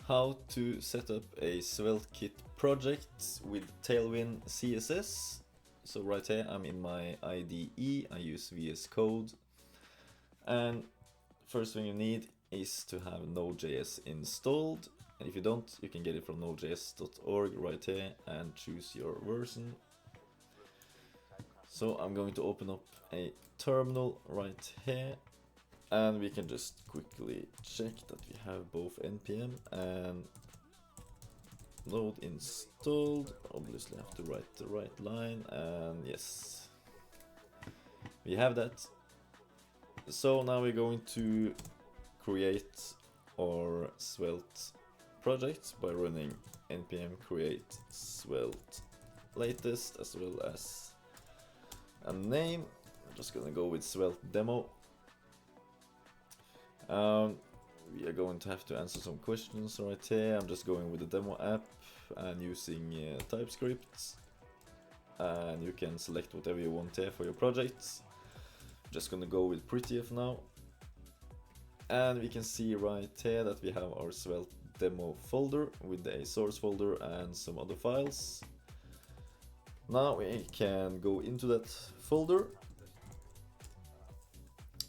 How to set up a Sveltekit project with TailwindCSS. So right here I'm in my IDE, I use VS Code, and first thing you need is to have Node.js installed, and if you don't, you can get it from nodejs.org right here and choose your version. So I'm going to open up a terminal right here, and we can just quickly check that we have both npm and node installed. Obviously have to write the right line, and yes, we have that. So now we're going to create our Svelte project by running npm create svelte latest as well as a name. I'm just gonna go with svelte demo. We are going to have to answer some questions right here. I'm just going with the demo app and using TypeScript, and you can select whatever you want here for your projects. Just gonna go with pretty for now, and we can see right here that we have our Svelte demo folder with a source folder and some other files. Now we can go into that folder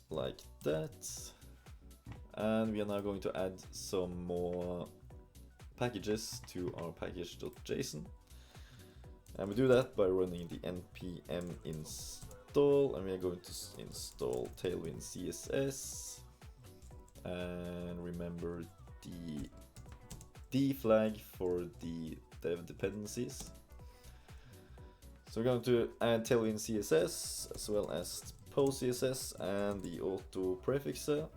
like that, and we are now going to add some more packages to our package.json, and we do that by running the npm install, and we are going to install TailwindCSS, and remember the D flag for the dev dependencies. So we're going to add TailwindCSS as well as PostCSS and the auto prefixer,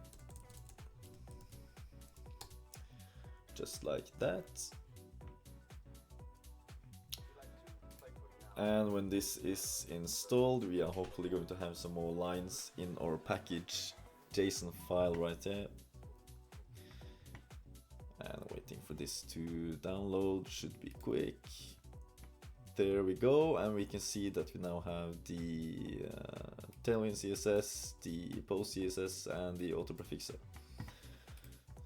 just like that. And when this is installed, we are hopefully going to have some more lines in our package JSON file right there. And waiting for this to download, should be quick. There we go, and we can see that we now have the TailwindCSS, the PostCSS, and the auto prefixer.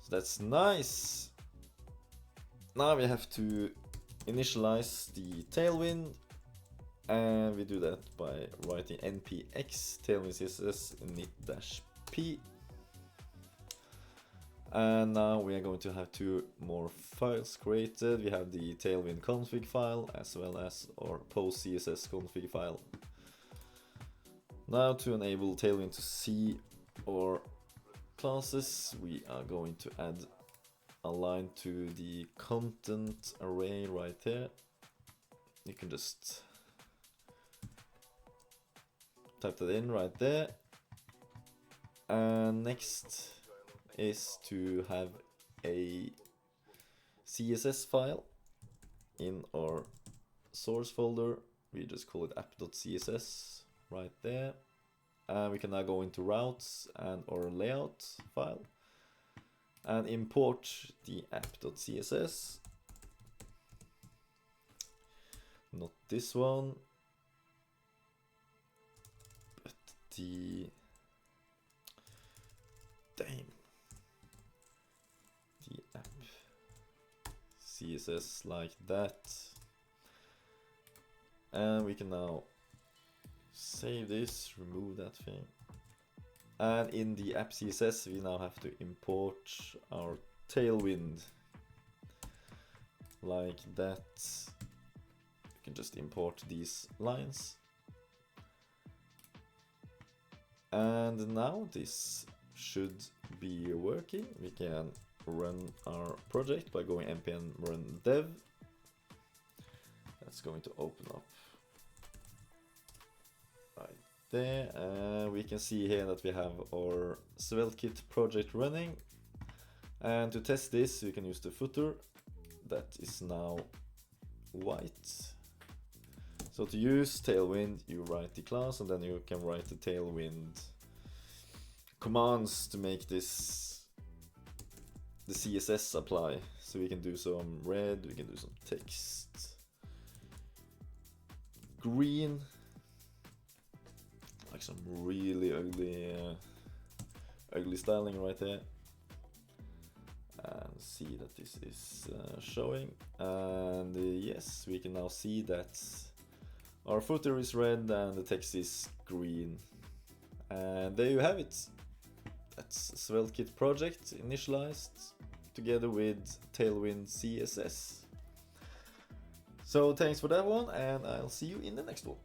So that's nice. Now we have to initialize the Tailwind, and we do that by writing npx tailwindcss init-p. And now we are going to have two more files created. We have the tailwind config file as well as our PostCSS config file. Now to enable Tailwind to see our classes, we are going to add a line to the content array right there. You can just type that in right there. And next is to have a CSS file in our source folder. We just call it app.css right there. And we can now go into routes and our layout file and import the app.css. Not this one, but the app CSS like that. And we can now save this, remove that thing. And in the app CSS, we now have to import our Tailwind like that. We can just import these lines. And now this should be working. We can run our project by going npm run dev. That's going to open up right there, and we can see here that we have our Sveltekit project running. And to test this, we can use the footer that is now white. So to use Tailwind, you write the class, and then you can write the Tailwind commands to make this the CSS apply. So we can do some red, we can do some text, green, like some really ugly styling right there, and see that this is showing, and yes, we can now see that our footer is red and the text is green. And there you have it. That's Sveltekit project initialized together with TailwindCSS. So thanks for that one, and I'll see you in the next one.